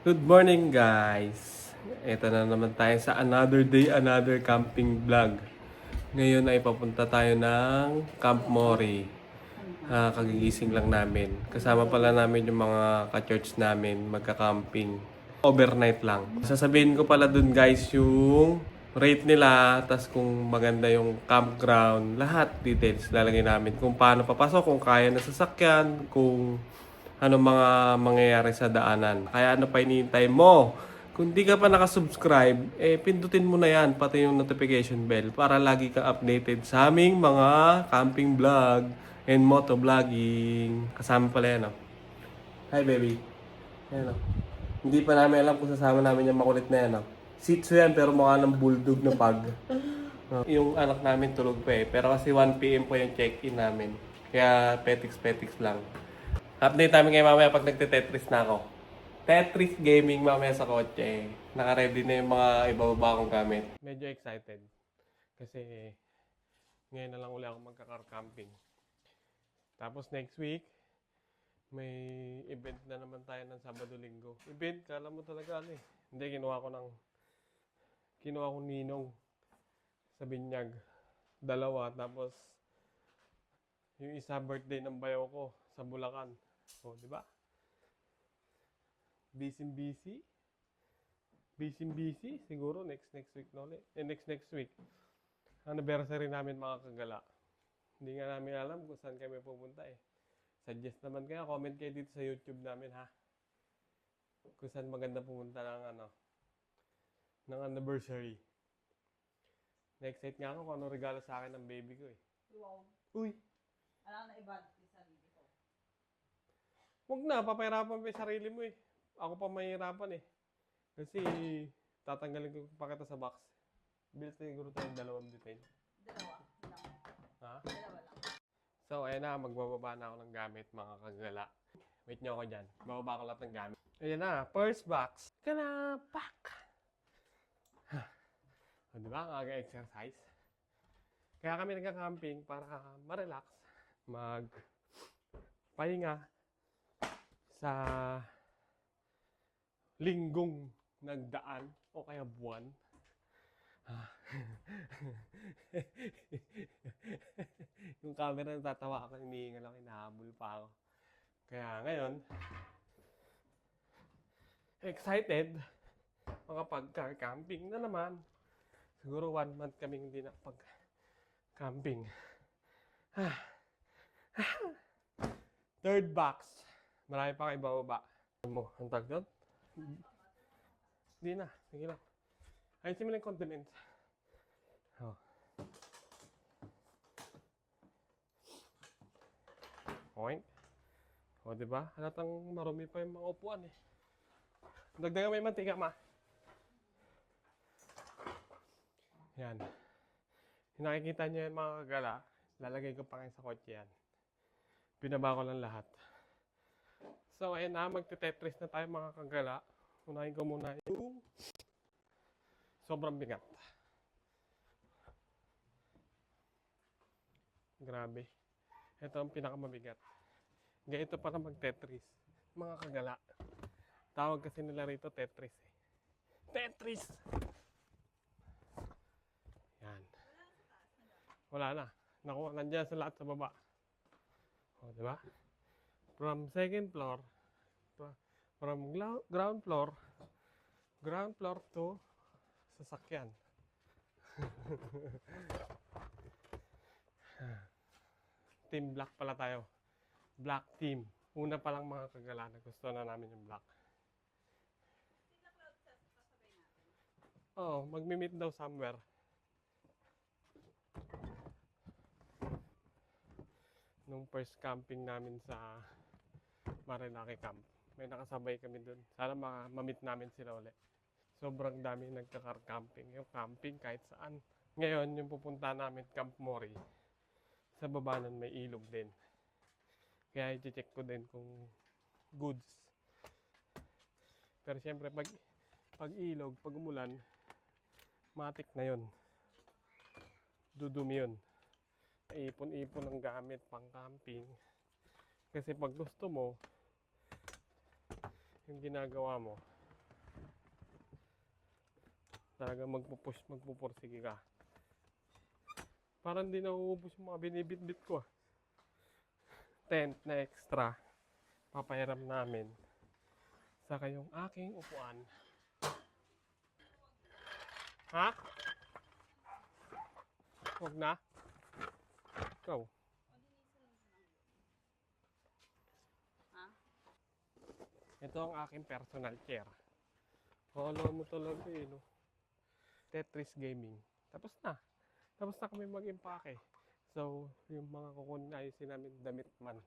Good morning guys! Ito na naman tayo sa another day, another camping vlog. Ngayon ay papunta tayo ng Camp Mori. Kagigising lang namin. Kasama pala namin yung mga ka-church namin magka-camping. Overnight lang. Sasabihin ko pala dun guys yung rate nila, tas kung maganda yung campground, lahat details lalagay namin. Kung paano papasok, kung kaya na sasakyan, kung ano mga mangyayari sa daanan. Kaya ano pa hinihintay mo? Kung di ka pa nakasubscribe, pindutin mo na yan, pati yung notification bell para lagi ka updated sa aming mga camping vlog and moto vlogging. Kasama pala yan, oh. Hi, baby. Yan, oh. Hindi pa namin alam kung sasama namin yung makulit na yan, oh. Shih Tzu yan, pero mukha ng bulldog na pug. Yung anak namin tulog pa eh. Pero kasi 1 PM po yung check-in namin. Kaya petiks-petiks lang. Update namin ngayon mamaya pag nagte-Tetris na ako. Tetris gaming mamaya sa kotse. Naka-ready na yung mga ibababa kong gamit. Medyo excited. Kasi ngayon na lang uli ako magka-car camping. Tapos next week, may event na naman tayo ng Sabado-Linggo. Event, kala mo talaga ano eh. Hindi, kinuha ko ninong sa binyag. Dalawa, tapos yung isa birthday ng bayaw ko sa Bulacan. O, di ba? Busy. Siguro next week na ulit. Next week. Anniversary namin mga kagala. Hindi nga namin alam kung saan kami pupunta eh. Suggest naman kayo, comment kayo dito sa YouTube namin ha. Kung saan maganda pumunta ng anniversary. Na-excite nga ako kung ano regalo sa akin ng baby ko eh. Wow. Uy! Alam na iba yung sarili ko. Huwag na, papahirapan pa yung sarili mo eh. Ako pa mahirapan eh. Kasi tatanggalin ko pa kita sa box. Bilis na siguro tayong dalawang detain. Dalawa lang. Ha? Dalawa lang. So, ayan na, magbababa na ako ng gamit, mga kagala. Wait nyo ako dyan. Bababa ko lahat ng gamit. Ayan na, first box. Kana, pak! O, diba? Ang aga exercise. Kaya kami nagka-camping para ma-relax, mag-pahinga sa linggong nagdaan o kaya buwan. Yung camera natatawa ako, hinihingal ako, hinahabol pa ako. Kaya ngayon, excited makapag-car camping na naman. Siguro 1 month kaming hindi nakapag-camping. Third box. Marami pa kayo bababa. Ang tag doon? Hindi na. Sige lang. Ayusin mo lang yung condiments. Oh. Okay. O, diba? Halatang marumi pa yung mga upuan eh. Dagdagan mo yung mantika, ma. Yan. Yung nakikita nyo yung mga kagala, lalagay ko pa kayo sa kotse yan. Pinaba ko lang lahat. So, ayun na, magte-Tetris na tayo mga kagala. Unahin ko muna yung sobrang bigat. Grabe. Ito ang pinakamabigat. Ganito para mag-Tetris. Mga kagala. Tawag kasi nila rito Tetris eh. Tetris! Yan. Wala na. Nakuha, nandiyan sa lahat sa baba. O, diba? From second floor, from ground floor to sasakyan. Team Black pala tayo. Black team. Una pa lang mga kagala na gusto na namin yung black. Oo, magmi-meet daw somewhere. Nung first camping namin sa Marinaki Camp. May nakasabay kami dun. Sana ma-meet namin sila ulit. Sobrang dami nagka-car camping. Yung camping kahit saan. Ngayon, yung pupunta namin Camp Mori. Sa baba nun may ilog din. Kaya i-check ko din kung goods. Pero siyempre pag ilog, pag umulan, matik na yun. Dudumi yun. Ipon-ipon ng gamit pang camping. Kasi pag gusto mo, yung ginagawa mo, Talagang magpupursige ka. Parang di nauubos yung mga binibitbit ko. Tent na extra. Papahiram namin. Saka yung aking upuan. Ha? Huwag na? Ikaw. Ha? Ito ang aking personal chair. Follow mo talaga eh, no? Tetris Gaming. Tapos na. Tapos na kami mag-impake. So, yung mga kukunin ayusin namin damit man.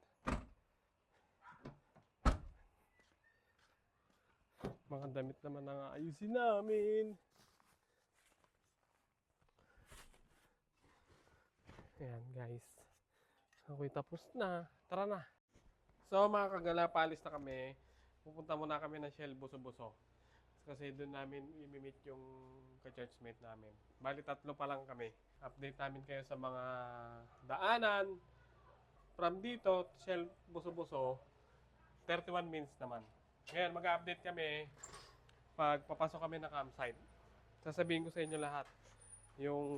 Mga damit naman ang ayusin namin. Ayan guys. Okay, tapos na. Tara na. So mga kagala, paalis na kami. Pupunta muna kami ng Shell Buso-Buso. Kasi doon namin imimit yung ka-churchmate namin. Bali 3 pa lang kami. Update namin kayo sa mga daanan. From dito, Shell Buso-Buso, 31 minutes naman. Ngayon, mag-update kami pag papasok kami ng campsite. Sasabihin ko sa inyo lahat. Yung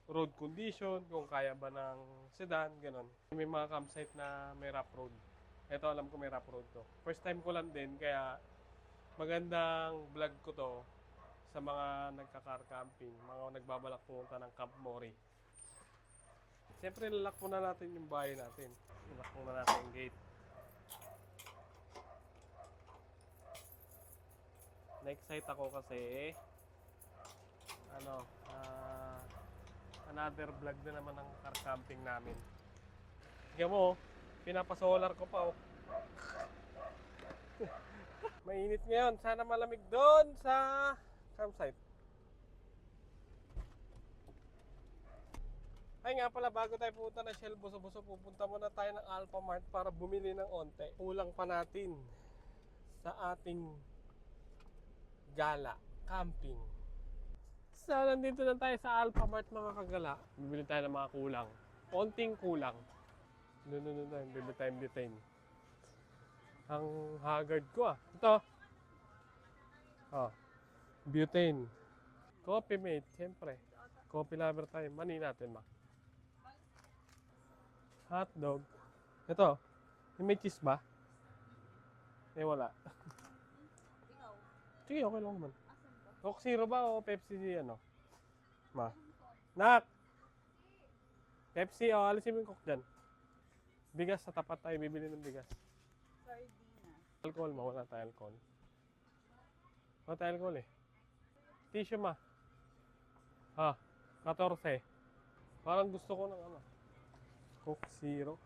road condition, kung kaya ba ng sedan, ganun. May mga campsite na may rough road. Ito alam ko may rough road to. First time ko lang din, kaya magandang vlog ko to sa mga nagka-car camping, mga nagbabalak pumunta ng Camp Mori. Siyempre, lalak muna natin yung bahay natin. Lalak muna natin yung gate. Na-excite ako kasi another vlog na naman ng car camping namin. Tingnan mo, pinapasolar ko pa oh. Mainit ngayon, sana malamig doon sa campsite. Ay nga pala, bago tayo pupunta ng Shell Buso-Buso, pupunta muna tayo ng Alphamart para bumili ng onte. Kulang pa natin sa ating gala, camping. So, nandito na tayo sa Alphamart mga kagala. Bibili tayo ng mga kulang. Konting kulang. Doon tayo, bibili tayong butane. Ang haggard ko ah. Ito. Oh, butane. Coffee mate, siyempre. Coffee lover tayo. Mani natin ma. Hotdog. Ito. Yung may cheese ba? Eh wala. Ikaw? Sige, okay lang naman. Asan ba? Coke Zero ba o Pepsi ano? Ma. Nak! Pepsi, o alisin mo yung Coke dyan. Bigas sa tapat tayo, bibili ng bigas. Sardinas. Alcohol ma, wala tayo alcohol. Wala tayo alcohol eh. Tissue ma. Ha, 14. Parang gusto ko ng ano. Coke Zero.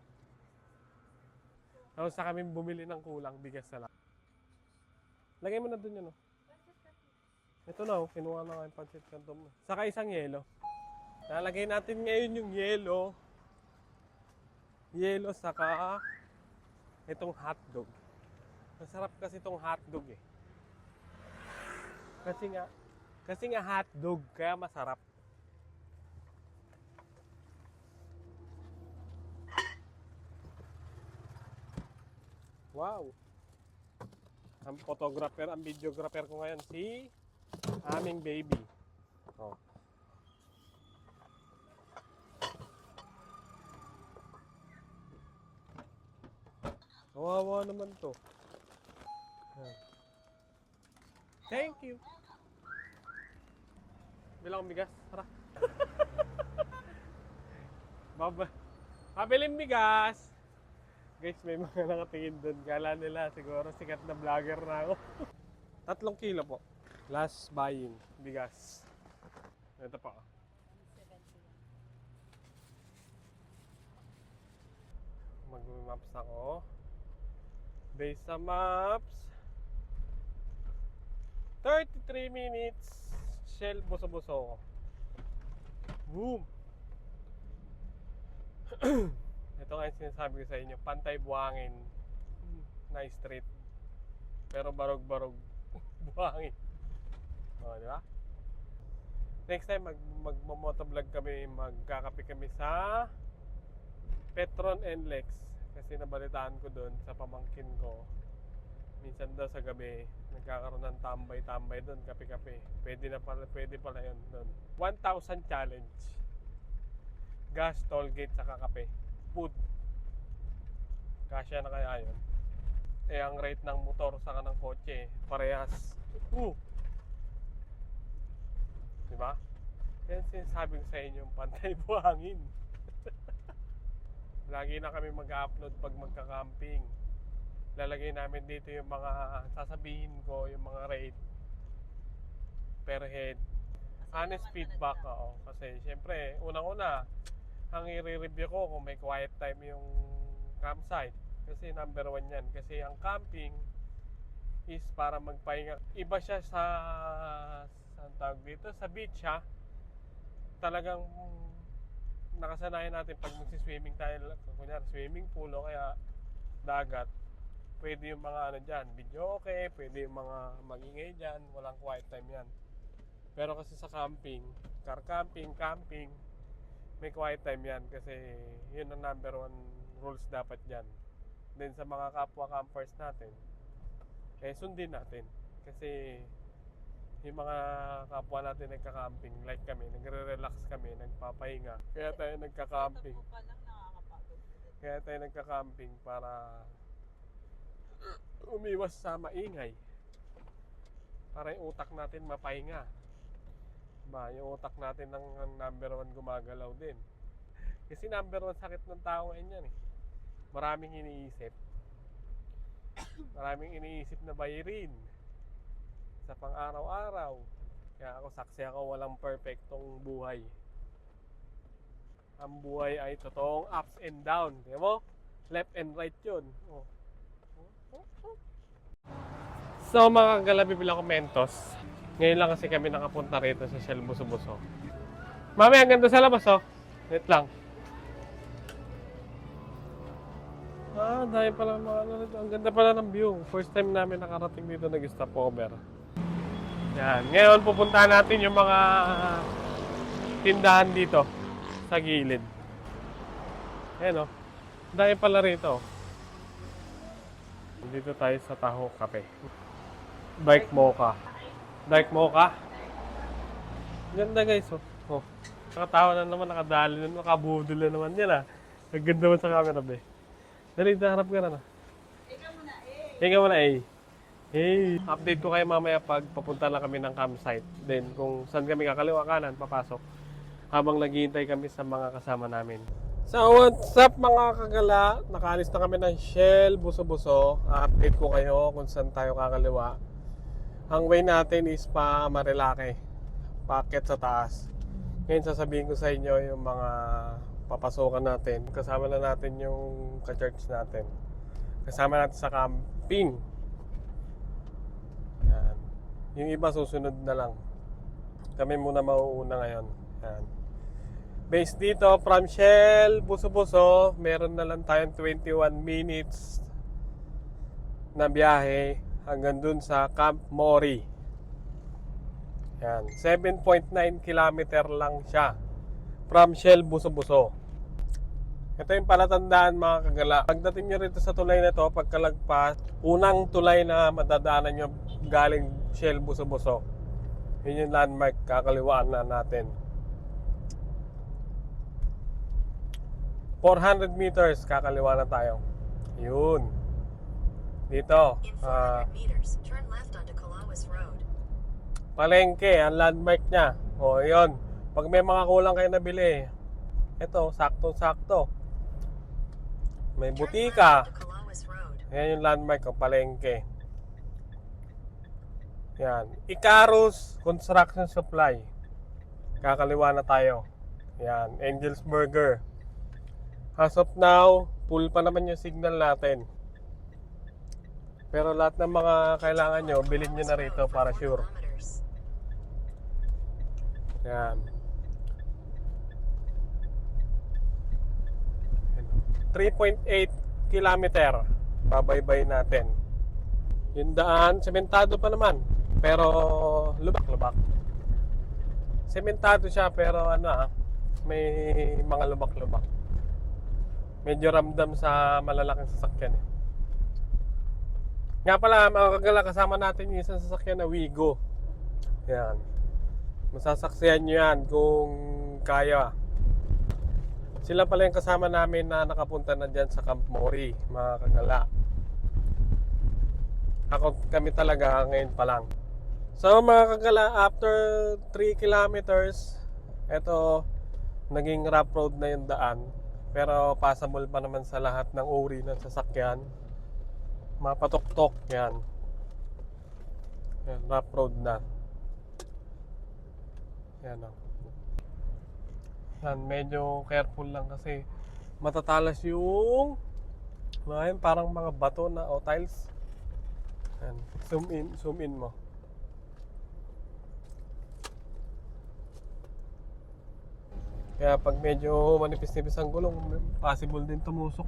Tapos sa kami bumili ng kulang, bigas na lang. Lagay mo na dun yun, no? Ito na, oh, kinuha na nga yung pancit canton mo. Saka isang yelo. Nalagay natin ngayon yung yelo. Yelo saka itong hotdog. Masarap kasi itong hotdog eh. Kasi nga hotdog, kaya masarap. Wow! Ang photographer, ang videographer ko ngayon si aming baby. Oh. Kawawa naman to. Ayan. Thank you. Bilang bigas. Tara. Pabiling bigas. Guys, may mga nakatingin doon. Kala nila siguro sikat na vlogger na ako. 3 kilo po. Last buying. Bigas. Ito pa. 170. Mag-maps ako. Based sa maps. 33 minutes. Shell Buso-Buso. Boom! Ito nga yung sinasabi ko sa inyo. Pantay buhangin na street. Pero barog-barog buhangin. O, di ba? Next time, mag-motovlog kami. Magkakape kami sa Petron and Lex. Kasi nabalitaan ko doon sa pamangkin ko Minsan daw sa gabi, nagkakaroon ng tambay-tambay doon, kape-kape. Pwede pala yun doon. 1,000 challenge. Gas, toll gate, saka kape. Food. Kasya na kaya yun. Eh, ang rate ng motor saka ng kotse, parehas. Diba? Kaya sinasabi ko sa inyo, pantay buhangin. Lagi na kami mag-upload pag magka-camping. Lalagay namin dito yung mga, sasabihin ko yung mga rate per head. Honest feedback, oo. Kasi syempre, unang-una, ang i-review ko kung may quiet time yung campsite. Kasi number 1 yan. Kasi ang camping is para magpahinga. Iba siya sa saan tawag dito? Sa beach, ha? Talagang nakasanayan natin pag magsiswimming tayo, kunyari swimming pool o kaya dagat, pwede yung mga ano dyan, video okay, pwede yung mga magingay dyan, walang quiet time yan. Pero kasi sa camping, car camping, camping, may quiet time yan kasi yun ang number 1 rules dapat dyan. Then sa mga kapwa campers natin, eh sundin natin kasi yung mga kapwa natin nagka-camping, like kami, nagre-relax kami, nagpapahinga. Kaya tayo nagka-camping. Takbo pa lang, nakakapagod. Kaya tayo nagka-camping para umiwas sa maingay. Para yung utak natin mapahinga. Ba, yung utak natin ng number 1 gumagalaw din. Kasi number 1 sakit ng tao ngayon yan eh. Maraming iniisip. Maraming iniisip na bayirin sa pang-araw-araw. Kaya ako saksi ako, walang perfectong buhay. Ang buhay ay totoong ups and down. Di mo? Left and right yun. Oh. So mga kagala, bibila ko Mentos. Ngayon lang kasi kami nakapunta rito sa Shell Buso-Buso. Mami, ang ganda sa labas oh. Wait lang. Dahil pala mga ano rito. Ang ganda pala ng view. First time namin nakarating dito nag-stopover. Yan. Ngayon pupuntahan natin yung mga tindahan dito sa gilid. Ayan o. Dahil pala rito. Dito tayo sa Taho Cafe. Dark Mocha. Dark Mocha. Ganda guys oh. Oh. Nakatawa na naman, nakadali na, nakabudol na naman yan ah. Ang ganda naman sa camera be. Dali, harap ka na. Ikaw muna eh. Hey, update ko kayo mamaya pag papunta na kami ng campsite. Then kung saan kami kakaliwa kanan, papasok. Habang naghihintay kami sa mga kasama namin. So what's up mga kagala? Nakaalis na kami ng Shell Buso-Buso. Update ko kayo kung saan tayo kakaliwa. Ang way natin is pa Marilake. Paakyat sa taas. Ngayon sasabihin ko sa inyo yung mga papasokan natin. Kasama na natin yung ka-church natin. Kasama natin sa camping. Yan. Yung iba susunod na lang. Kami muna mauuna ngayon. Yan. Base dito from Shell Buso-Buso, meron na lang tayong 21 minutes na biyahe hanggang dun sa Camp Mori. Yan. 7.9 kilometer lang siya from Shell Buso-Buso. Ito yung palatandaan mga kagala. Pagdating nyo rito sa tulay na to, pagkalagpas, unang tulay na madadaanan nyo galing Shell Buso-Buso. Yun yung landmark, kakaliwaan na natin. 400 meters, kakaliwa na tayo. Yun. Dito. In 400 meters, turn left onto Calawis Road. Palengke, ang landmark niya. O, yun. Pag may mga kulang kayo nabili, ito, saktong-sakto. May Turn butika. left onto Calawis Road. Yan yung landmark ng palengke. Yan. Icarus Construction Supply. Kakaliwa na tayo. Yan. Angel's Burger. As of now, full pa naman yung signal natin. Pero lahat ng mga kailangan nyo, bilhin nyo na rito para sure. Yan. 3.8 kilometer. Babaybay natin. Yung daan, sementado pa naman. Pero lubak-lubak. Sementado siya pero may mga lubak-lubak. Medyo ramdam sa malalaking sasakyan eh. Nga pala, mga kagala, kasama natin yung isang sasakyan na Wigo. Yan. Masasaksihan nyo yan kung kaya. Sila pala yung kasama namin na nakapunta na dyan sa Camp Mori, mga kagala. Kami talaga ngayon pa lang. So mga kagala, after 3 kilometers, eto, naging rough road na yung daan. Pero passable pa naman sa lahat ng uri ng sasakyan. Mapatok-tok yan. Yan, rough road na. Yan o. Yan, medyo careful lang kasi matatalas yung parang mga bato na o tiles. Yan, zoom in mo. Kaya pag medyo manipis-nipis ang gulong, possible din tumusok.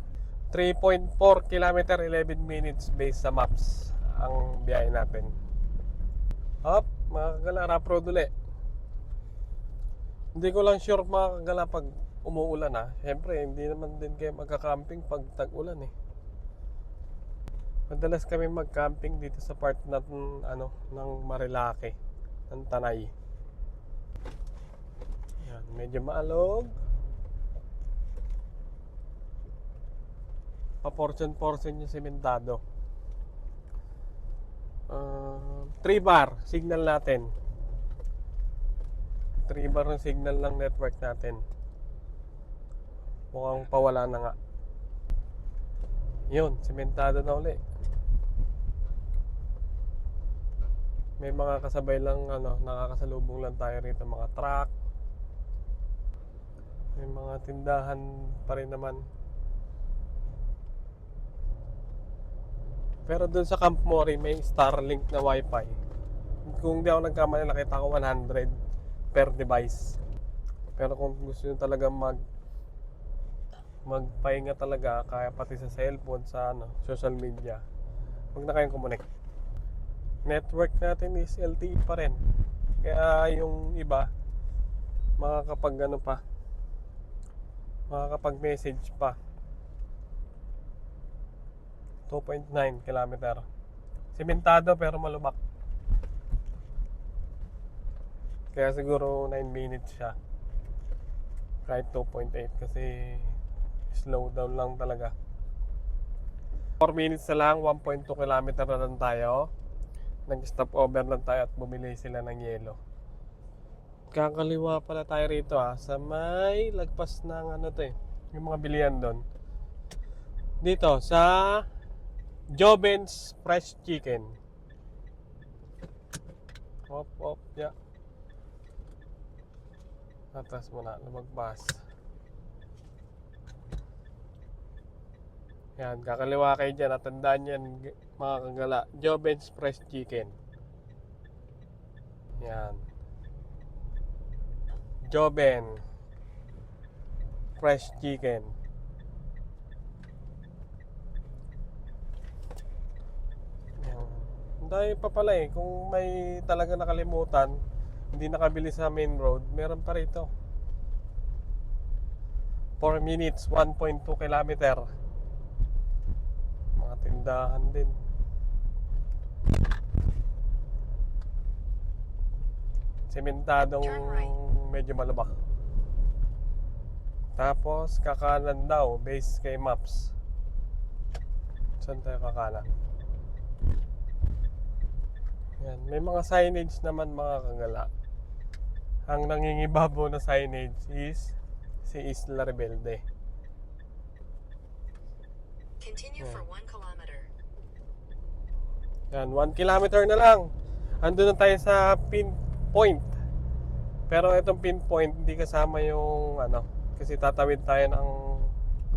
3.4 km 11 minutes based sa maps ang biyahe natin. Hop, mga kagala, rough road ulit. Hindi ko lang sure mga kagala pag umuulan ha. Siyempre, hindi naman din kayo magka-camping pag tag-ulan eh. Madalas kami mag-camping dito sa part ng Marilake, ng Tanay. Yan, medyo maalog. Pa-portion yung sementado. 3 bar signal natin. 3 bar ng signal ng network natin. Mukhang pawala na nga. Yun, sementado na uli. May mga kasabay lang nakakasalubong lang tayo rito, mga truck. May mga tindahan pa rin naman. Pero dun sa Camp Mori may Starlink na wifi. Kung di ako nagkamali, nakita ko 100 per device. Pero kung gusto nyo talaga magpahinga talaga, kaya pati sa cellphone, sa social media, huwag na kayong kumunik. Network natin is LTE pa rin. Kaya yung iba makakapag-message pa. 2.9 km. Sementado pero malubak. Kaya siguro 9 minutes siya. Kahit 2.8 kasi slow down lang talaga. 4 minutes na lang, 1.2 km na lang tayo. Nag-stop over lang tayo at bumili sila ng yelo. Kakaliwa pala tayo rito sa may lagpas ng yung mga bilihan doon. Dito sa Joben's Fresh Chicken. Op, yeah. Atas mo na, lumagpas. Yan, kakaliwa kayo dyan. At tandaan yan, mga kagala. Joben's Fresh Chicken. Yan. Joben Fresh Chicken. Yan. Dahil pa pala kung may talaga nakalimutan, hindi nakabili sa main road, meron pa rito. 4 minutes, 1.2 kilometer. Mga tindahan din. Sementadong medyo malubak. Tapos kakanan daw base kay maps. Saan tayo kakanan? Yan, may mga signage naman mga kagala. Ang nangingibabo na signage is si Isla Rebelde. Continue for 1 kilometer. Yan, 1 kilometer na lang. Andun na tayo sa pinpoint. Pero itong pinpoint hindi kasama yung kasi tatawid tayo ng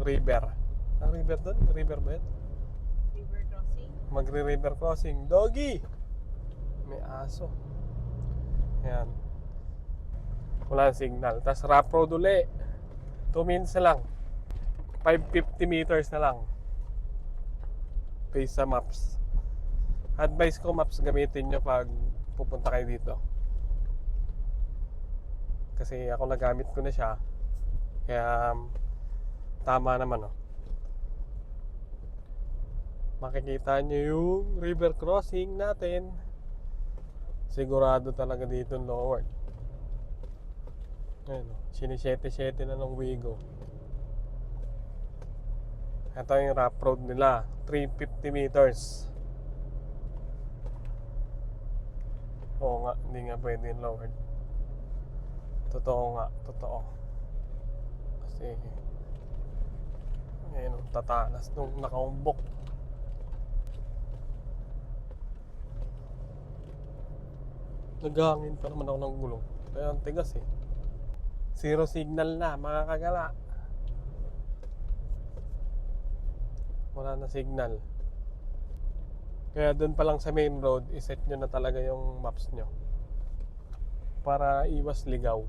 river. Ang river doon? River ba yun? River crossing. Magre-river crossing. Doggy! May aso. Yan. Wala signal. Tapos rough road uli. 2 minutes na lang. 550 meters na lang. Base sa maps. Advice ko, maps gamitin nyo pag pupunta kayo dito. Kasi ako nagamit ko na siya. Kaya tama naman Makikita nyo yung river crossing natin. Sigurado talaga dito lower. Ayun, sinisete-sete na ng Wigo. Ito yung rough road nila, 350 meters. Oo nga, hindi nga pwede yung lower. Totoo nga, totoo. Kasi ayun, tatalas nung nakaumbok. Naghangin pa naman ako ng gulong. Kaya ang tigas eh. Zero signal na mga kagala. Wala na signal. Kaya doon pa lang sa main road, iset nyo na talaga yung maps nyo. Para iwas ligaw.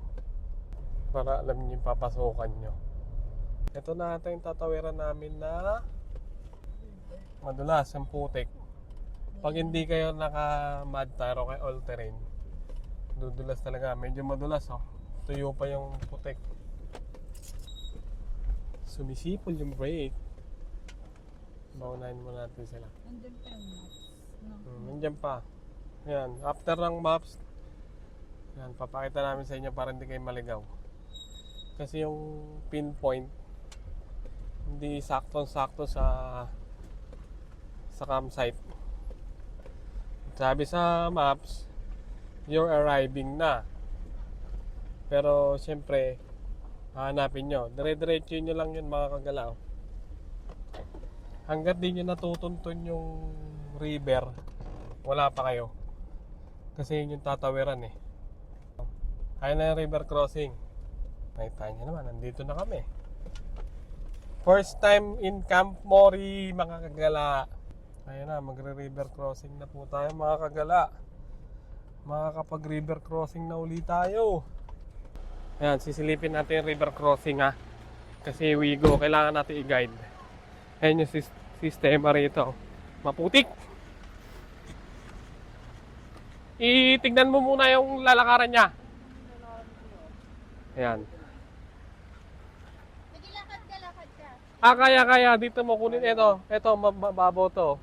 Para alam nyo yung papasukan nyo. Ito na ata yung tatawiran namin na madulas ang putik. Pag hindi kayo naka-mud tire o kay all terrain, dudulas talaga. Medyo madulas oh. Tuyo pa yung putik. Sumisipol yung brake. Baunahin mo natin sila. Nandun pa yung maps. No? Nandiyan pa. Yan. After ng maps, yan, papakita namin sa inyo para hindi kayo maligaw. Kasi yung pinpoint, hindi saktong-sakto sa campsite. Sabi sa maps, you're arriving na. Pero siyempre, hahanapin nyo. Dire-diretso nyo lang yun mga kagalaw. Hanggat di nyo natutuntun yung river, wala pa kayo. Kasi yun yung tatawiran eh. Ayun na yung river crossing. Nakita nyo naman, nandito na kami. First time in Camp Mori mga kagala. Ayun na, magre-river crossing na po tayo mga kagala. Makakapag-river crossing na uli tayo. Ayan, sisilipin natin yung river crossing ha. Kasi Wigo, kailangan natin i-guide. Ayan yung sistema rito. Maputik! Itignan mo muna yung lalakaran niya. Ayan. Nagilakad ka. Kaya. Dito mo kunin. Ito, mababaw to.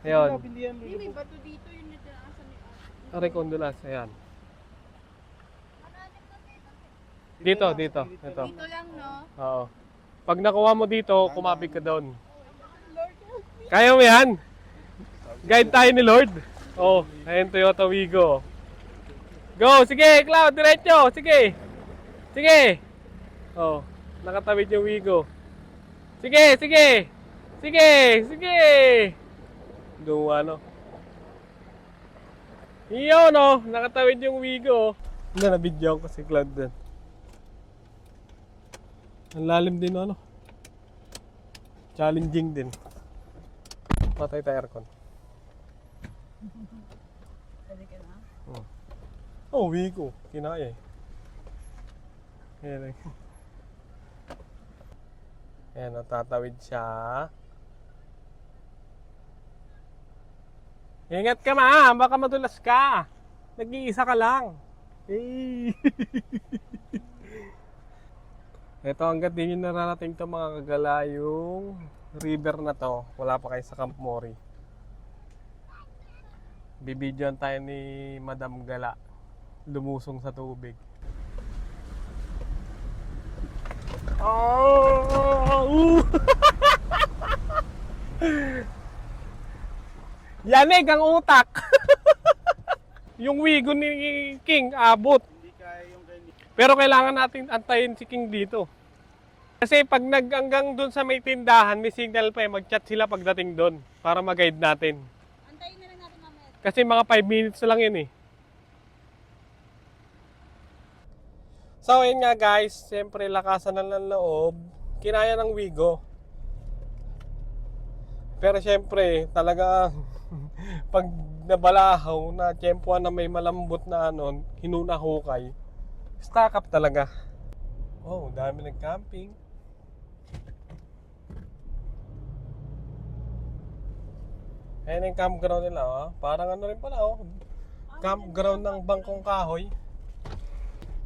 Ayan. Hindi, may bato dito. Yun na tinaasan ni Ate. Aray kondulas. Ayan. Dito. Ito. Dito lang, no? Oo. Pag nakuha mo dito, kumapit ka doon. Kaya mo yan? Guide tayo ni Lord. Oh, ayun Toyota Wigo. Go! Sige, Cloud! Diretso! Sige! Oh, nakatawid yung Wigo. Sige! Go, ano? Iyo, no? Nakatawid yung Wigo. Hindi, nabidyo ko si Cloud din. Ang lalim din, ano? Challenging din. Patay tayo aircon. Pwede ka na? Oh, Wigo. Kinaya eh. Ayan, tatawid siya. Ingat ka ma, baka madulas ka. Nag-iisa ka lang. Hey. Ito, hanggat di nyo nararating to mga kagala yung river na to, wala pa kayo sa Camp Mori. Bibidyoan tayo ni Madam Gala lumusong sa tubig. Oh! Yanig ang utak. Yung Wigo ni King abot. Pero kailangan natin antayin si King dito. Kasi pag hanggang doon sa may tindahan, may signal pa eh. Mag-chat sila pagdating doon para mag-guide natin. Antayin na lang natin mamaya. Kasi mga 5 minutes lang yun eh. So yun nga guys, siyempre lakasan na ng loob. Kinaya ng Wigo. Pero siyempre talaga pag nabalahaw na tiyempuan na may malambot na ano, hinunahukay, stack up talaga. Oh, dami nag-camping. Ayan yung campground nila, oh. Parang ano rin pala, oh. Campground ng Bangkong Kahoy.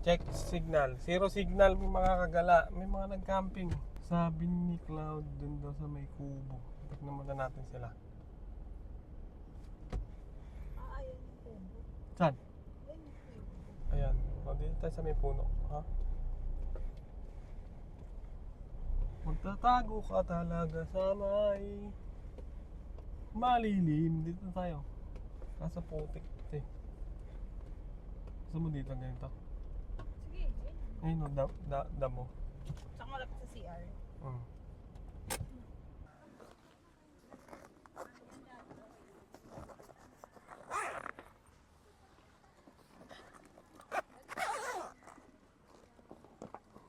Check signal. Zero signal, may mga kagala. May mga nag-camping. Sabi ni Cloud dun daw sa may kubo. Tignan muna natin sila. Saan? Ayan. O, dito tayo sa may puno. Ha? Magtatago ka talaga sa may malilim. Dito tayo. Nasa putik. Eh. Gusto mo dito ganito? Sige, Ayun o, damo. saka malapit sa CR. Mm.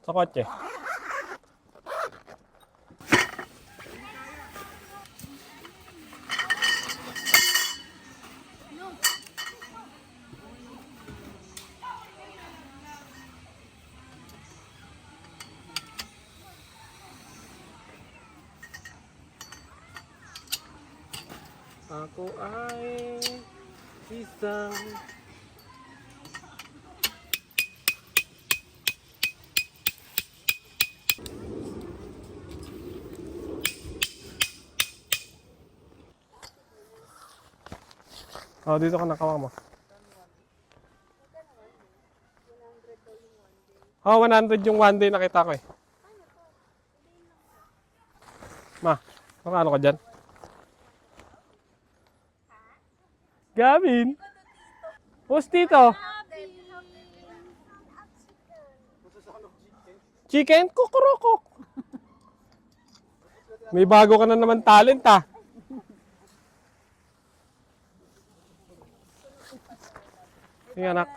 Sa kotse. Ako ay isang dito ka nakawak mo. 100 yung one day nakita ko eh. Ma, ano ka dyan? Gavin! Who's dito? Chicken? Kukurukok! May bago ka na naman talent ah. Sige anak.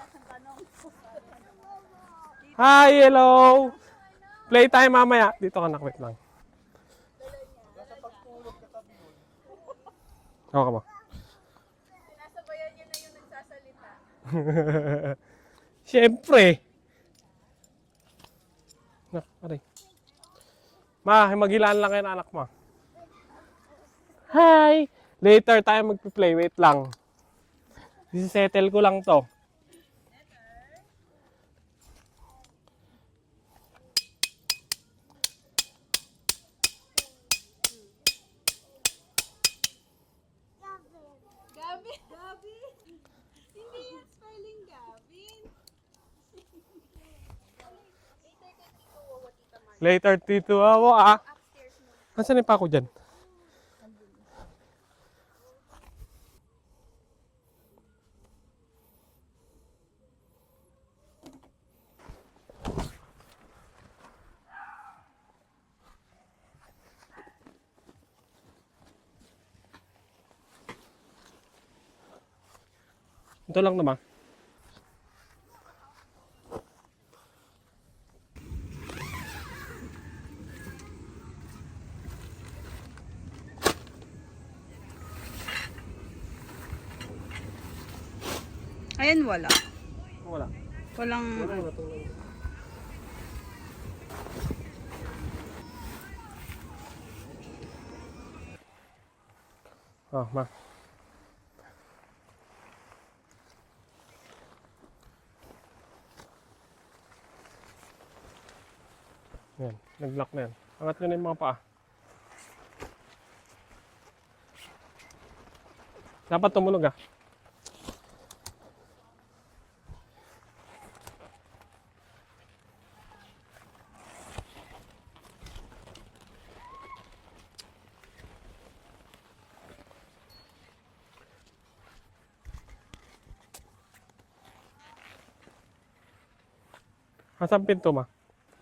Hi, hello! Playtime mamaya. Dito ka anak, wait lang. Ako ka mo. Sinasabayan niyo na yung nagsasalita. Siyempre. Aray. Ma, maghilaan lang kayo ng anak mo. Hi! Later tayo magpi-play. Wait lang. Settle ko lang to. Gavin! Gavin! Hindi yan spelling Gavin. Later, Tito Awo ah. Nasaan yung pako dyan? Ito lang naman. Ayan, wala. Wala. Walang... Oh, ma. Yan, nag-lock na yan. Angat nyo na yung mga paa. Dapat tumunog ah. Nasaan pinto ma?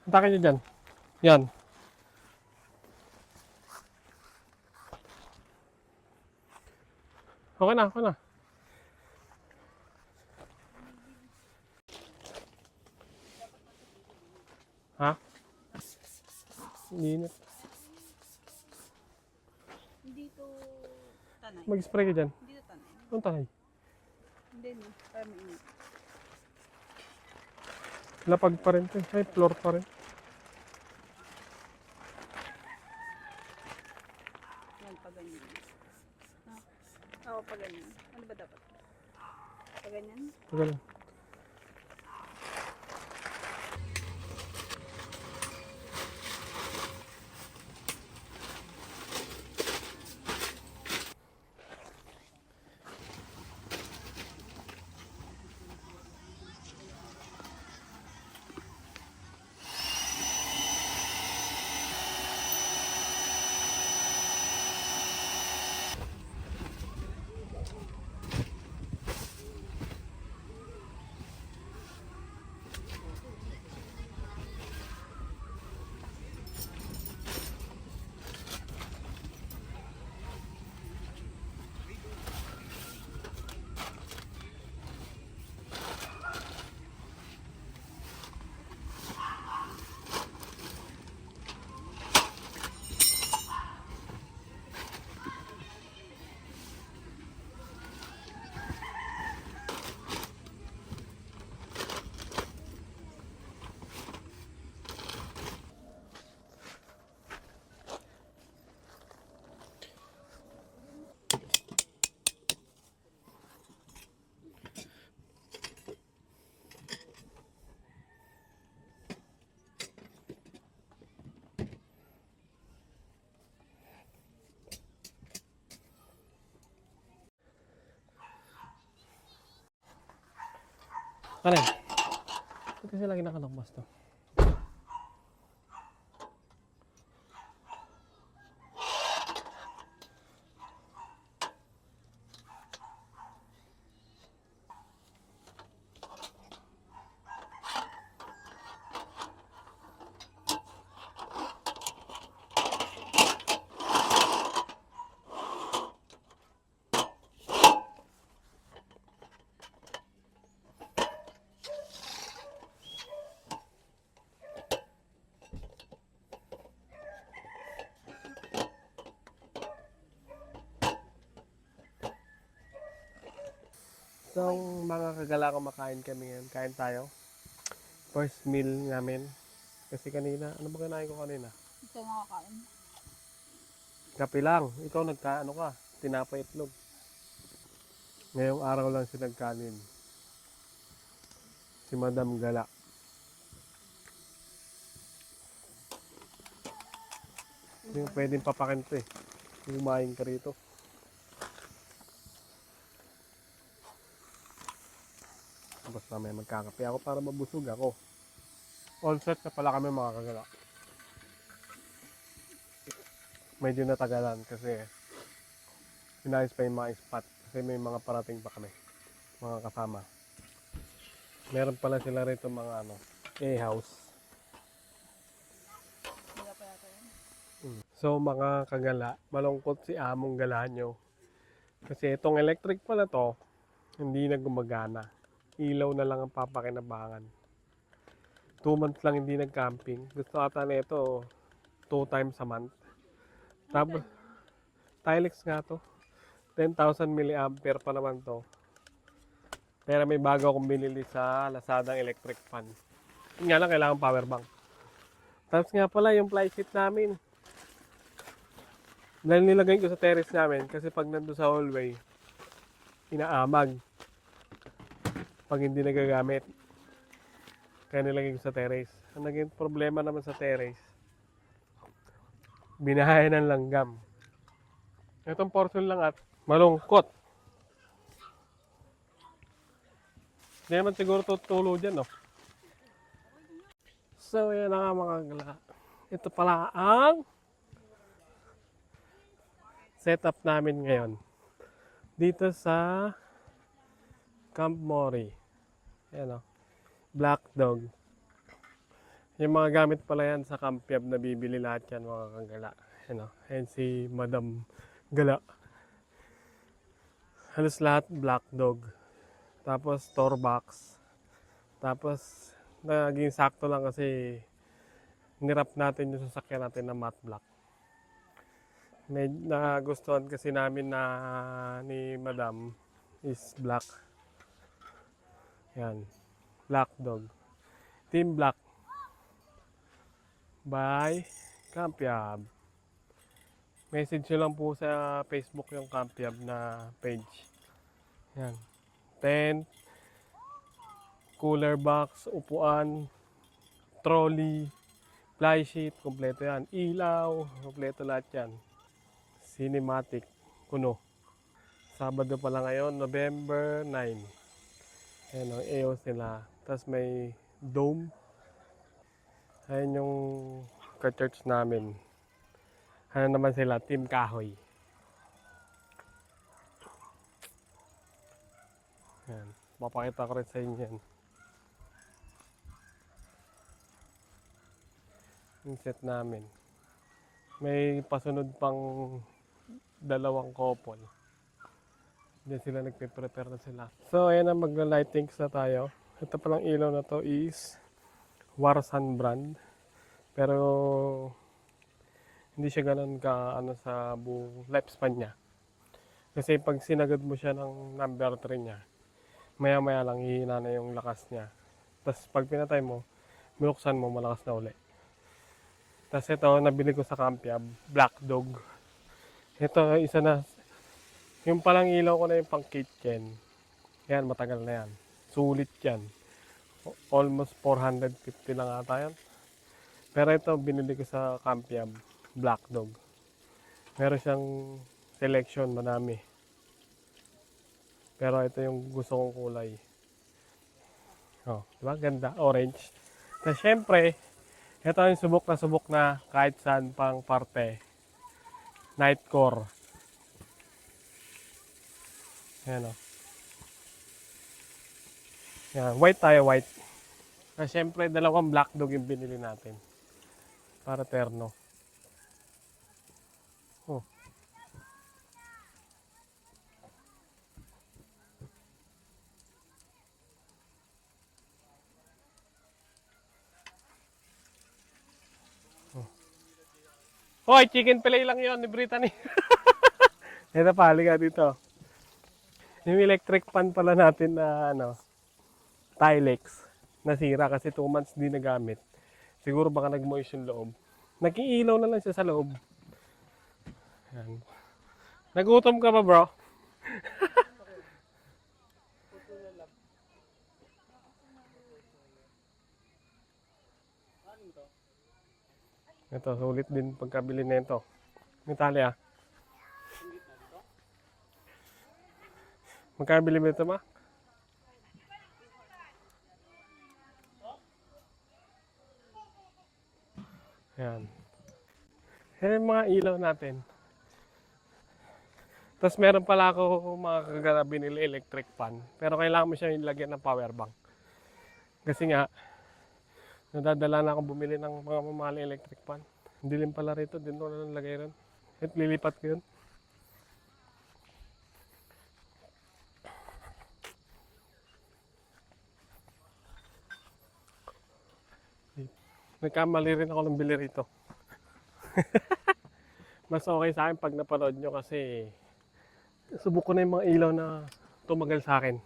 Antakin nyo dyan. Yan. Okay na, okay na. Ha? Init. Hindi to tanay. Mag-spray ka dyan. Hindi to tanay. Anong tayo? Hindi no. Para mainit. Lapag pa rin ito. Ay, floor pa rin. Yan, pa ganyan. Ako pa ganyan. Ano ba dapat? Pa ganyan? Tagal. Ano yan? Ba't kasi lagi nakalakbas to? So, mga kagala, kumakain kami ngayon. Kain tayo. First meal namin. Kasi kanina, ano ba kinain ko kanina? Ito makakain. Kape lang. Ikaw nagkaano ka? Tinapay itlog. Ngayong araw lang siya nagkanin. Si Madam Gala. Hindi mo pwedeng papakin to eh. Kumain ka rito. Tapos mamaya magkakape ako para mabusog ako. All set na pala kami mga kagala. Medyo natagalan kasi inayos pa yung mga spot kasi may mga parating pa kami. Mga kasama. Meron pala sila rito mga A-house. Wala pa yata yun. So mga kagala, malungkot si Among Galanyo. Kasi itong electric pala to, hindi na gumagana. Ilaw na lang ang papakinabangan. 2 months lang hindi nag-camping. Gusto ata na ito 2 times a month. Tapos, Tilex nga to. 10,000 mAh pa naman to. Pero may bago akong binili sa Lazada electric fan. Yun nga lang, kailangan power bank. Tapos nga pala yung fly sheet namin. Dahil nilagay ko sa terrace namin kasi pag nandun sa hallway, inaamag. Pag hindi nagagamit. Kaya nilagay ko sa terrace. Ang naging problema naman sa terrace, binahay ng langgam. Itong portion lang at malungkot. Hindi naman siguro tutulo dyan, no? So, yan na nga mga gala. Ito pala ang setup namin ngayon. Dito sa Camp Mori. Ayan, o. Black Dog. Yung mga gamit pala yan sa Camp Yab na bibili lahat yan mga kagala. Ayan, o. Ayan si Madam Gala. Halos lahat Black Dog. Tapos store box. Tapos naging sakto lang kasi nirap natin yung sasakyan natin na matte black. May nagustuhan kasi namin na ni Madam is black. Yan. Black Dog. Team Black. By Camp Yab. Message nyo lang po sa Facebook yung Camp Yab na page. Yan. Tent, cooler box, upuan, trolley, fly sheet, kompleto yan. Ilaw, kompleto lahat yan. Cinematic, kuno. Sabado pala ngayon, November 9. Ayan ang EOS nila. Tapos may dome. Ayan yung ka-church namin. Ano naman sila, Team Kahoy. Ayan. Papakita ko rin sa inyo yan. Yung set namin. May pasunod pang 2 couple. Diyan sila nagpe-prepare na sila. So, ayan na, magla-lightings na tayo. Ito palang ilaw na to is Warsan brand. Pero hindi siya ganun ka sa buong lifespan niya. Kasi pag sinagad mo siya ng number 3 niya, maya-maya lang hihina na yung lakas niya. Tapos pag pinatay mo, binuksan mo, malakas na uli. Tapos ito, nabili ko sa Camp Yab, Black Dog. Ito, isa na. Yung palang ilaw ko na yung pang kitchen. Yan, matagal na yan. Sulit yan. Almost 450 lang ata yan. Pero ito, binili ko sa Camp Yab, Black Dog. Meron siyang selection, madami. Pero ito yung gusto kong kulay. Oh, diba? Ganda, orange. Na syempre, ito yung subok na kahit saan pang parte. Night core. Ayan o. Yan, white tayo, white. Na syempre, dalawang black dog yung binili natin. Para terno. Oh. Hoy, chicken fillet lang yun ni Brittany. Ito pa, halika dito. Yung electric fan pala natin na Tilex. Nasira kasi 2 months di nagamit. Siguro baka nag-moist yung loob. Nag-iilaw na lang siya sa loob. Yan. Nagutom ka ba, bro? Ito, sulit din pagkabili na ito. Italia. Magkabili mo ito ba? Ayan. Yan yung mga ilaw natin. Tapos meron pala ako mga kagala binili electric fan. Pero kailangan mo siya ilagyan ng power bank. Kasi nga, nadadala na ako bumili ng mga mamahaling electric fan. Dilim pala rito, din ko na nalagay rin. At lilipat ko yun. Nagkamali rin ako ng bili rito. Mas okay sa akin pag napanood nyo kasi subok ko na yung mga ilaw na tumagal sa akin.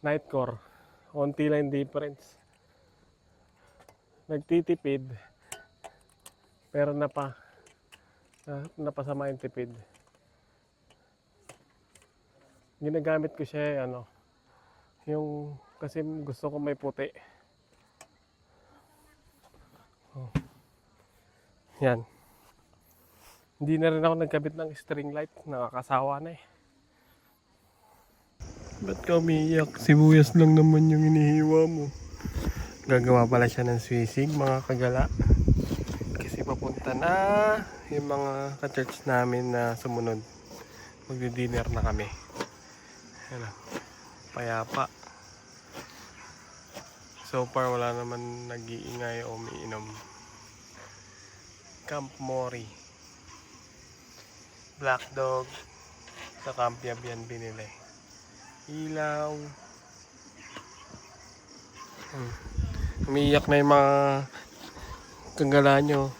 Nightcore. Onti lang difference. Nagtitipid. Pero napasama yung tipid. Ginagamit ko siya yung kasi gusto ko may puti. Oh. Yan. Hindi na rin ako nagkabit ng string light. Nakakasawa na eh. Ba't ka umiiyak? Sibuyas lang naman yung inihiwa mo. Gagawa pala siya ng swisig, mga kagala. Kasi papunta na yung mga ka-church namin na sumunod. Magdi-dinner na kami. Yan, payapa. So far wala naman nag-iingay o umiinom. Camp Mori. Black Dog. Sa Camp Yabian binili. Ilaw. Umiiyak na yung mga kagala nyo.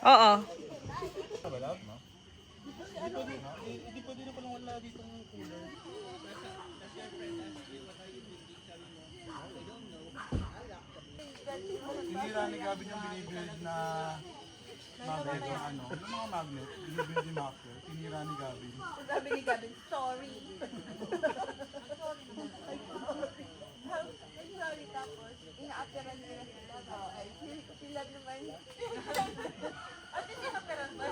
Oo. Tinira ni Gabin yung binibuild na magnet, yung mga magnet, binibuild ni Maxwell, tinira ni Gabin. Sabi ni Gabin, sorry. Sorry, tapos ina-appearan nila sila. Sila naman. At ina-appearan ba?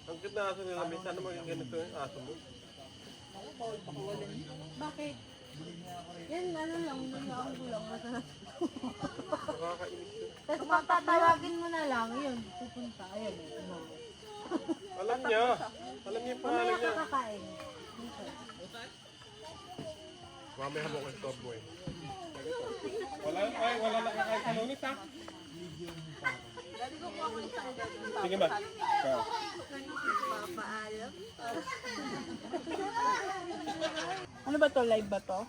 Ang cute na aso nila, may sana maging ganito yung aso mo. Bakit? Yan, lang, gulang lang. Nakakainis yun. Tapos matatawagin mo na lang, yun, pupunta, ayun. Alam niya. Alam niya yung pangalan Mamaya niya. ka kakain. Dito. Mamaya mo kang stop mo eh. Wala na kakain sa lunis ha. Sige ba? Papaalam. Ano ba to? Live ba to?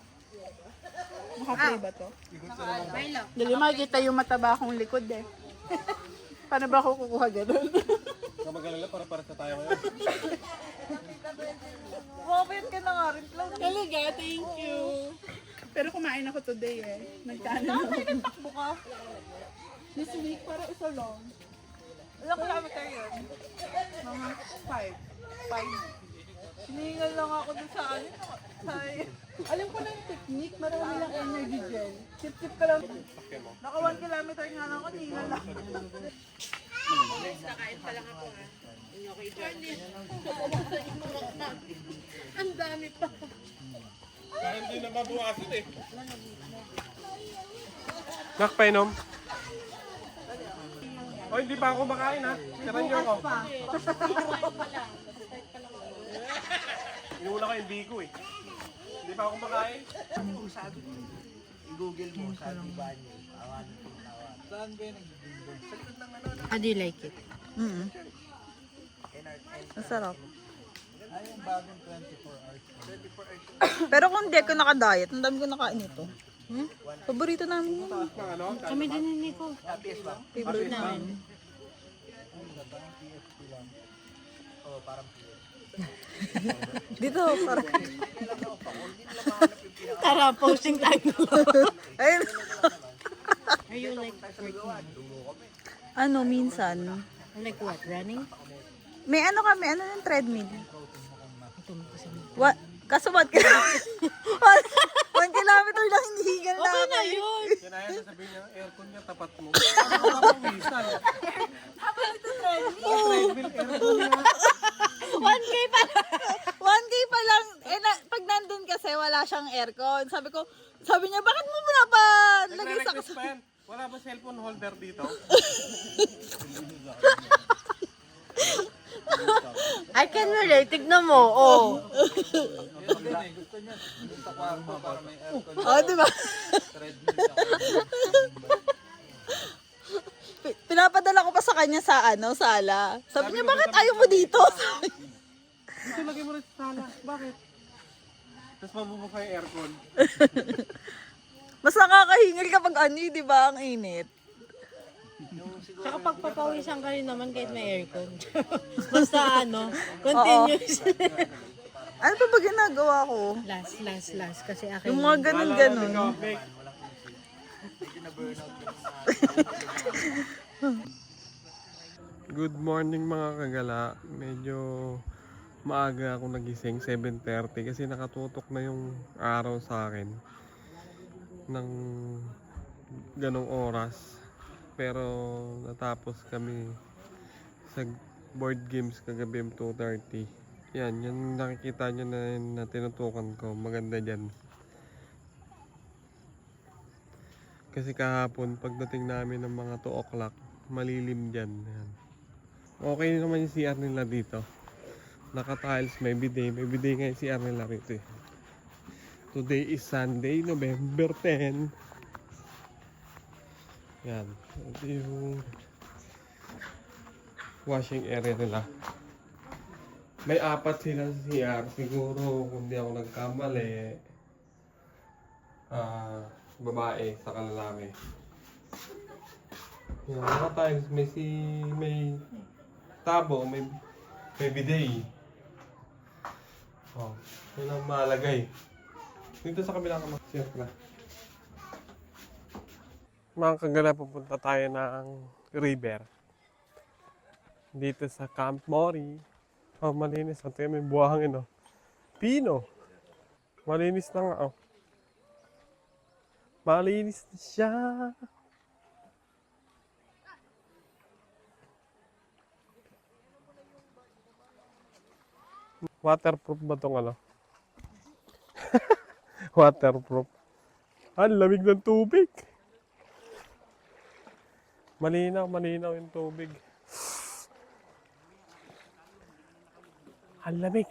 Naka-play ba to? Dali makikita yung mataba akong likod eh. Paano ba ako kukuha ganun? Kamagalala para sa tayo ngayon. Mabait ka na nga rin, Cloud. Talaga, thank you. Pero kumain ako today eh. Nagkano na. Nagtakbo ka. This week, para isa lang. Ilang kilometer yun? Mga Hiningal lang ako dun sa ano. Alam ko na yung technique, marami lang energy gel. Sip-sip ka lang. Naka 1 kilometer nga lang ako, hiningal lang. Nakain pa lang ako ha. Ang dami pa. Kaya hindi na mabukasin eh. Nakpainom? O, hindi pa ako makain ha. Tiran niyo ako. Inuula ko yung bigo eh. Hindi pa ako makain. I-google mo, sabi ba niyo? Awan po, awan. Saan ba yung nag-google? Sa likod ng ano? How do you like it? Masarap. Ay, yung bagong 24 hours. 24 hours. Pero kung hindi ako naka-diet, ang dami ko nakain ito. Paborito namin yun. Ano? Kami din hindi ko. PS ba? Favorite namin. Parang PSP lang. Oo, parang PS. Dito, parang... Tara, posting tayo. Ayun. Are you like Ano, minsan. like what? Running? May ano kami, ano yung treadmill? Ito mo kasi. What? Kaso ba't ka? 1 kilometer lang hinihingal Okay na namin. yun. Kinaya na sabihin niya, aircon niya tapat mo. Ano ka pawisan? Treadmill, aircon niya. 1K pa lang. 1K pa lang. Eh, pag nandun kasi, wala siyang aircon. Sabi niya, bakit mo pinapalagay sa Nagre-request pa yan. Wala ba cellphone holder dito? I can relate. Tignan mo. Oh. Gusto niya, sa kwarto para may aircon. Oh, di ba? Treadmill sa Pinapadala ko pa sa kanya sa sala. Sabi niya, bakit ayaw mo dito? Dito lagay mo rin sa sala. Bakit? Tapos mabubuka yung aircon. Mas nakakahingal kapag di ba, ang init. Saka pagpapawisan ka rin naman kahit may aircon. Basta continuous. Ano pa ba ginagawa ko? last. Kasi akin. Yung mga ganun-ganun. Good morning mga kagala. Medyo maaga ako nagising, 7:30 kasi nakatutok na yung araw sa akin ng ganong oras. Pero natapos kami sa board games kagabi 2:30. Yan, yung nakikita nyo na tinutukan ko. Maganda dyan. Kasi kahapon, pagdating namin ng mga 2 o'clock, malilim dyan. Yan. Okay naman yung CR nila dito. Naka-tiles, may bidet. May bidet nga yung CR nila rito eh. Today is Sunday, November 10. Yan. Ito yung washing area nila. May 4 sila sa CR. Siguro, kung di ako nagkamali, babae sa lalaki. Yan, naka-tiles. May tabo, may bidet. Oh, yun ang malagay. Dito sa kabilang CR na. Mga kagala, pupunta tayo ng river. Dito sa Camp Mori. Oh, malinis. At may buhangin, oh. Pino. Malinis na nga, oh. Malinis na siya. Waterproof ba itong ano? Waterproof. Ang lamig ng tubig. Malinaw yung tubig. Ang lamig.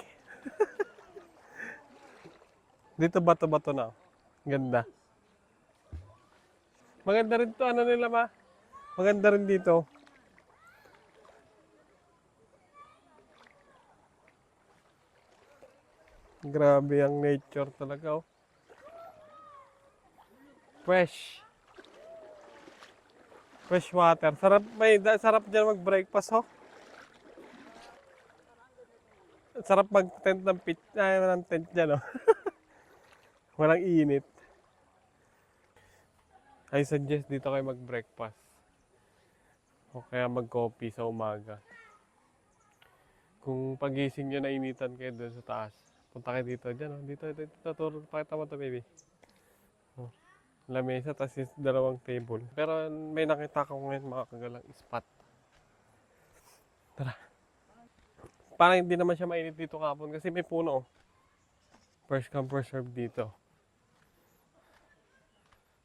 Dito bato-bato na. Ganda. Maganda rin to, ano nila ma? Maganda rin dito. Grabe ang nature talaga, oh. Fresh water. Sarap dyan mag-breakfast, oh. Sarap mag-tent ng tent dyan, oh. Walang init. I suggest dito kayo mag-breakfast. O kaya mag-coffee sa umaga. Kung pagising nyo, nainitan kayo doon sa taas. Punta kayo dito. Diyan, oh. Dito. Turo, pakita mo to, baby. Oh. Lamesa, tapos yung dalawang table. Pero may nakita ko ngayon mga kagalang spot. Tara. Parang hindi naman siya mainit dito kahapon kasi may puno. Oh. First come, first serve dito.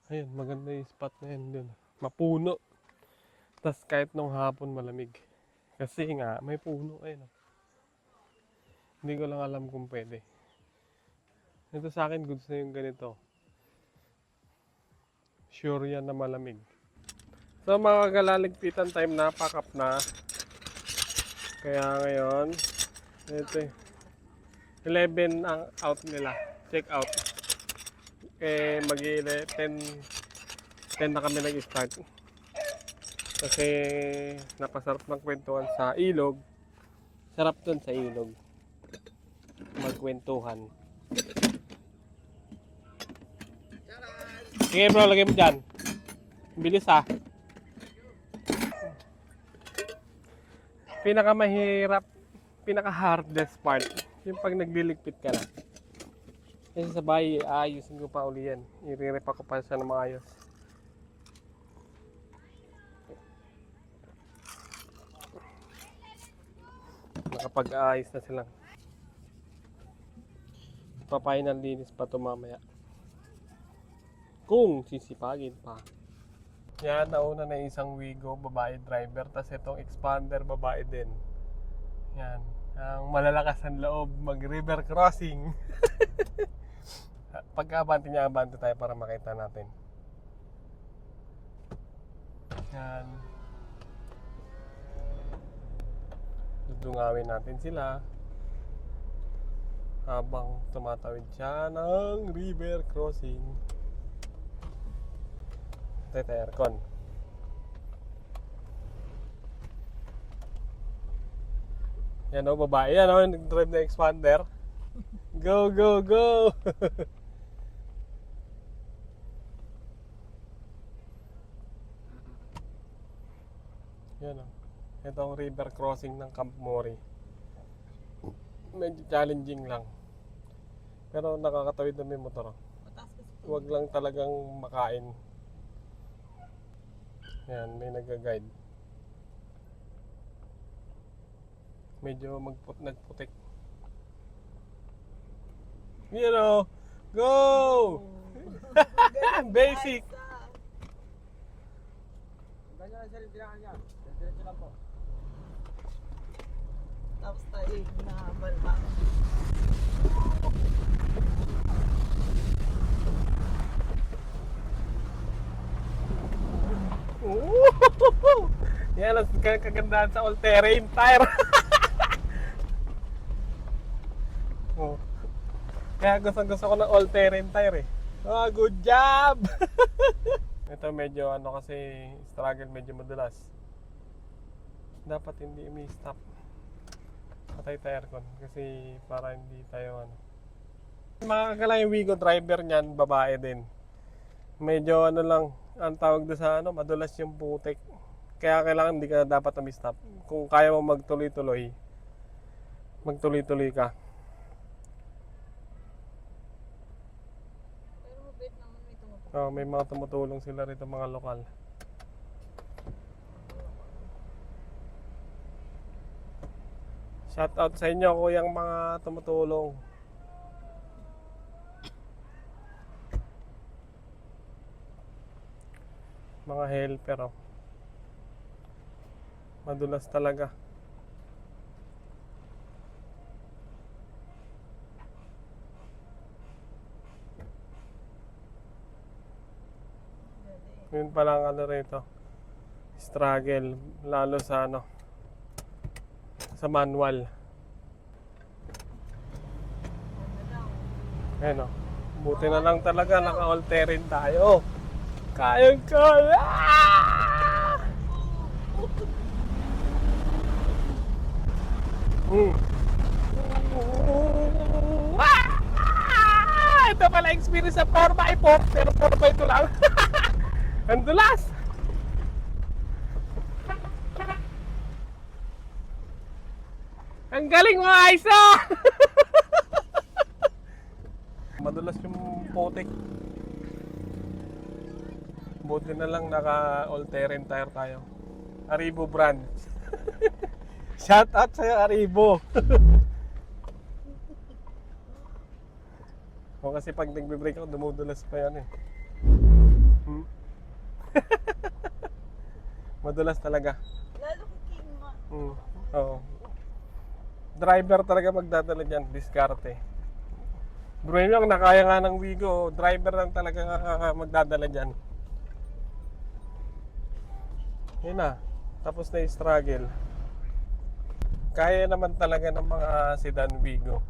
Ayun, maganda yung spot na yun dun. Mapuno. Tapos kahit nung hapon malamig. Kasi nga, may puno. Ayun. Oh. Hindi ko lang alam kung pwede. Ito sa akin, goods na yung ganito. Sure yan na malamig. So mga kagalaligpitan time na, pack up na. Kaya ngayon, ito 11 ang out nila. Check out. Mag-10 na kami nag-start. Kasi napasarap ng kwentuhan sa ilog. Sarap dun sa ilog. Magkwentuhan. Sige bro, lagay mo dyan. Bilis ah. Pinakamahirap, pinaka-hardest part, yung pag nagliligpit ka na. Kasi sa bahay, ayusin ko pa uli yan. I-repa ko pa siya ng maayos. Nakapag-aayos na silang. Pa-final linis pa ito mamaya. Kung sisipagin pa. Yan, nauna na isang Wigo, babae driver. Tapos itong expander, babae din. Yan. Ang malalakas ang loob, mag-river crossing. Pagka-abante niya, abante tayo para makita natin. Yan. Dudungawin natin sila. Habang tumatawid siya ng river crossing. Ito aircon. Yan o, babae. Yan o, nag-drive na expander. Go, go, go! Yan o. Ito ang river crossing ng Camp Mori. Medyo challenging lang. Pero nakakatawid na may motor. Huwag lang talagang makain. Yan, may nag-guide. Medyo nagputik. You know, go! Basic! Tapos tayo nahabal pa. Yan ang kagandahan sa all-terrain tire. Oh. Kaya gusto ko ng all-terrain tire eh. Oh, good job! Ito medyo ano kasi struggle, medyo madulas. Dapat hindi umi-stop. Patay tayo aircon kasi para hindi tayo ano. Mga kakalang yung Wigo driver niyan, babae din. Medyo ano lang, ang tawag doon sa ano, madulas yung putik. Kaya kailangan hindi ka dapat umi-stop. Kung kaya mo magtuloy-tuloy, magtuloy-tuloy ka. Pero mabait naman may tumutulong. Oh, may mga tumutulong sila rito, mga lokal. Shout out sa inyo kuyang mga tumutulong. Mga helper oh. Madulas talaga. Yun pa lang ano rito. Struggle lalo sa ano, sa manual. Ayan o. Buti na lang talaga naka-all-terrain tayo. Kayang-kaya! Ito pala experience sa 4x4 pero 4x2 lang. Ang dulas! Ang galing mo, Aisa! Madulas yung putik. Buti na lang naka all-terrain tire tayo. Aribo brand. Shout out sa'yo, Aribo! O kasi pag nagbe-break ako, dumudulas pa yan eh. Madulas talaga. Lalo kay King Ma. Oo. Driver talaga magdadala dyan, diskarte. Bro, yung nakaya nga ng Wigo, driver lang talaga magdadala dyan. Yun na, tapos na yung struggle. Kaya naman talaga ng mga sedan Wigo.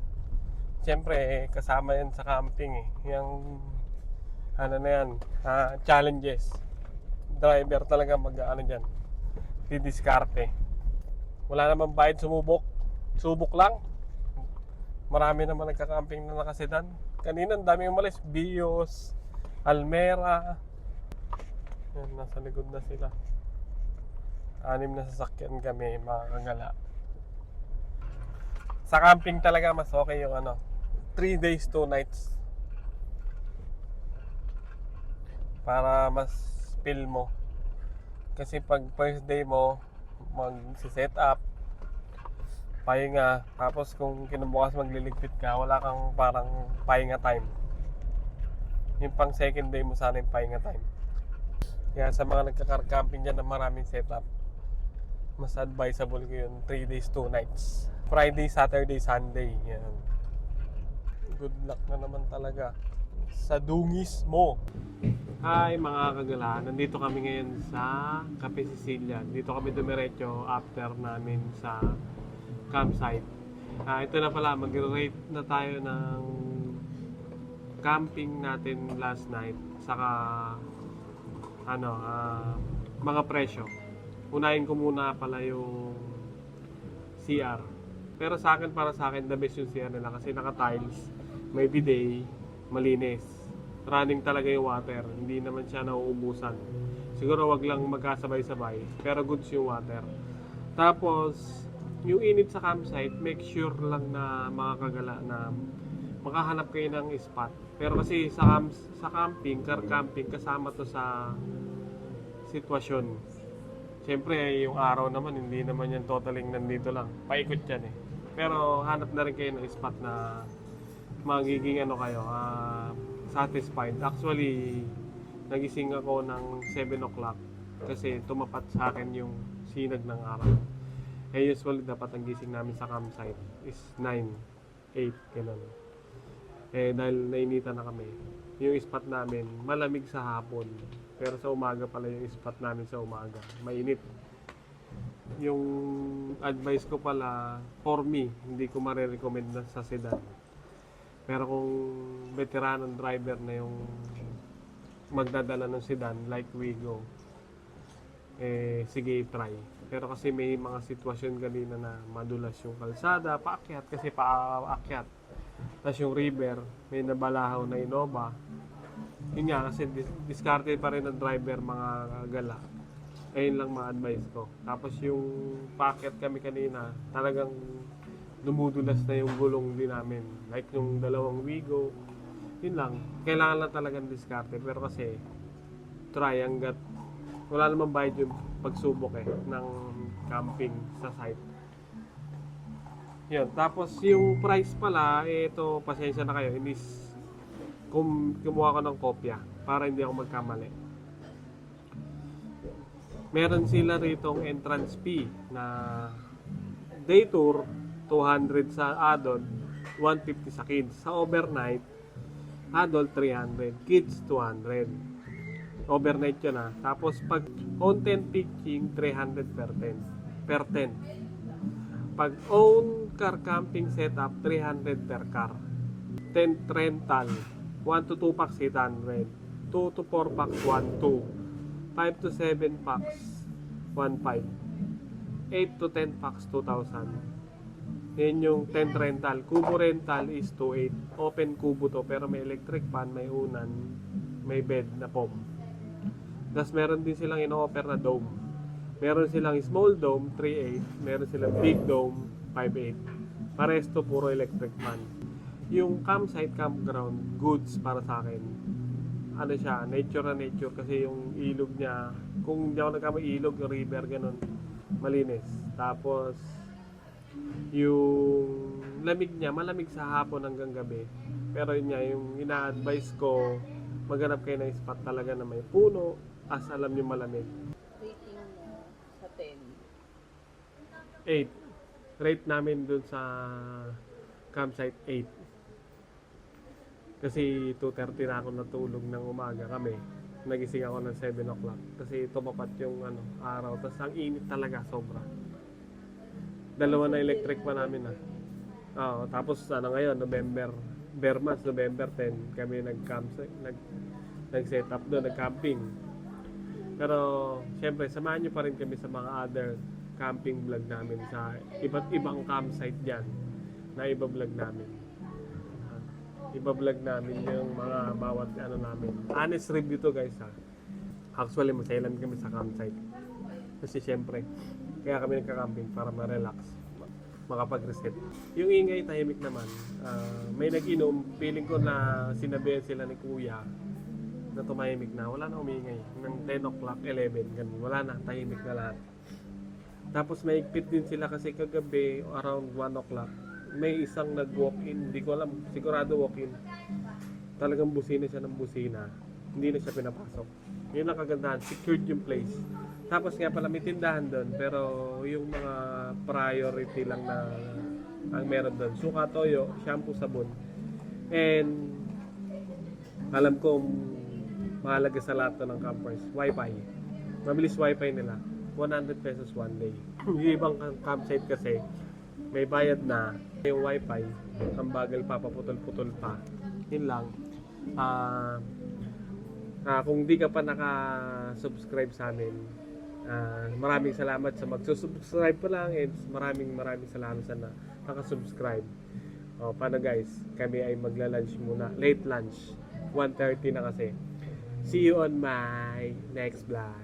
Siyempre, kasama yan sa camping eh. Yung, ano na yan, challenges. Driver talaga mag-ano dyan, didiskarte. Wala namang bayad sumubok. Subok lang. Marami naman nagka-camping na nakasedan. Kanina ang dami umalis. Bios, Almera. Yan, nasa likod na sila. 6 na sasakyan kami, mga kagala. Sa camping talaga mas okay yung 3 days, 2 nights. Para mas feel mo. Kasi pag first day mo, mag-set up, pahinga, tapos kung kinabukas magliligpit ka, wala kang parang pahinga time. Yung pang second day mo sana yung pahinga time. Kaya sa mga nagka-camping dyan na maraming setup, mas advisable ko yun, 3 days, 2 nights. Friday, Saturday, Sunday. Yan. Good luck na naman talaga sa dungis mo. Hi mga kagala, nandito kami ngayon sa Cafe Sicilian. Dito kami dumiretso after namin sa campsite. Ito na pala, mag-rate na tayo ng camping natin last night. Saka mga presyo. Unahin ko muna pala yung CR. Pero para sa akin, the best yung CR nila kasi naka-tiles, may bidet, malinis. Running talaga yung water, hindi naman siya nauubusan. Siguro wag lang magkasabay-sabay, pero goods yung water. Tapos, yung init sa campsite, make sure lang na mga kagala na makahanap kayo ng spot. Pero kasi sa camping, car camping, kasama to sa sitwasyon. Siyempre, yung araw naman, hindi naman yan totaling nandito lang. Paikot yan eh. Pero hanap na rin kayo ng spot na magiging satisfied. Actually, nagising ako ng 7 o'clock kasi tumapat sa akin yung sinag ng araw. Usually dapat ang gising namin sa campsite is 9, 8, ganun. Dahil nainitan na kami. Yung spot namin, malamig sa hapon. Pero sa umaga pala yung spot namin sa umaga. Mainit. Yung advice ko pala, for me, hindi ko marirecommend na sa sedan. Pero kung veteranong driver na yung magdadala ng sedan, like Wigo, sige, try. Pero kasi may mga sitwasyon kanina na madulas yung kalsada, paakyat kasi paakyat. Tapos yung river, may nabalahaw na Innova. Yun nga, kasi diskarte pa rin ng driver mga gala. Ayun lang ma-advise ko. Tapos yung paakyat kami kanina, talagang dumudulas na yung gulong din namin. Like yung dalawang Wigo, yun lang. Kailangan lang talagang diskarte. Pero kasi, try hanggat wala namang bayad yung pagsubok ng camping sa site. Yun. Tapos yung price pala, ito, pasensya na kayo, kumuha ko ng kopya para hindi ako magkamali. Meron sila ritong entrance fee na day tour, 200 sa adult, 150 sa kids. Sa overnight, adult 300, kids 200. Overnight yun ah. Tapos pag content pitching, 300 per tent. Pag own car camping setup, 300 per car. Tent rental, 1 to 2 packs 800, 2 to 4 packs 1.2, 5 to 7 packs 1.5, 8 to 10 packs 2,000. Yan yung tent rental. Kubo rental is 2.8. Open kubo to pero may electric fan, may unan, may bed na foam. Tapos meron din silang ino-offer na dome. Meron silang small dome 3.8, meron silang big dome 5.8. Pares to puro electric fan. Yung campsite, campground, goods para sa akin. Ano siya, nature na nature kasi yung ilog niya, kung hindi ako nagkamay ilog, river, ganun, malinis. Tapos, yung lamig niya, malamig sa hapon hanggang gabi. Pero yun nga, yung ina-advise ko, maghanap kayo ng spot talaga na may puno, as alam nyo malamig. Rating mo sa 10. 8. Rate namin dun sa campsite 8. Kasi 2:30 na ako natulog ng umaga kami. Nagising ako ng 7 o'clock. Kasi tumapat yung araw. Tapos ang init talaga, sobra. 2 na electric pa namin tapos ngayon, November 10, kami nag-set up doon, nag-camping. Pero, syempre, samahan nyo pa rin kami sa mga other camping vlog namin sa iba't ibang campsite dyan na iba-vlog namin. Iba-vlog namin yung mga bawat namin. Honest review to guys Actually, masailan kami sa campsite. Kasi syempre, kaya kami nagka-camping para ma-relax, makapag-reset. Yung ingay, tahimik naman. May nag-inom, feeling ko na sinabihan sila ni Kuya na tumahimik na. Wala na umingay. Ng 10 o'clock, 11, ganun. Wala na, tahimik na lahat. Tapos may ikpit din sila kasi kagabi, around 1 o'clock, may isang nag-walk-in, hindi ko alam, sigurado walk-in. Talagang busina siya ng busina. Hindi na siya pinapasok. Yun ang kagandahan, secured yung place. Tapos nga pala may tindahan doon, pero yung mga priority lang na ang meron doon. Suka, toyo, shampoo, sabon. And alam ko mahalaga sa lahat ng campers, wifi. Mabilis wifi nila. 100 pesos one day. Yung ibang campsite kasi may bayad na yung wifi, ang bagal pa, paputol-putol pa. Yun lang. Kung di ka pa naka-subscribe sa amin, maraming salamat sa magsusubscribe pa lang, and maraming salamat sa naka-subscribe. Paano guys, kami ay magla-lunch muna, late lunch, 1:30 na kasi. See you on my next vlog.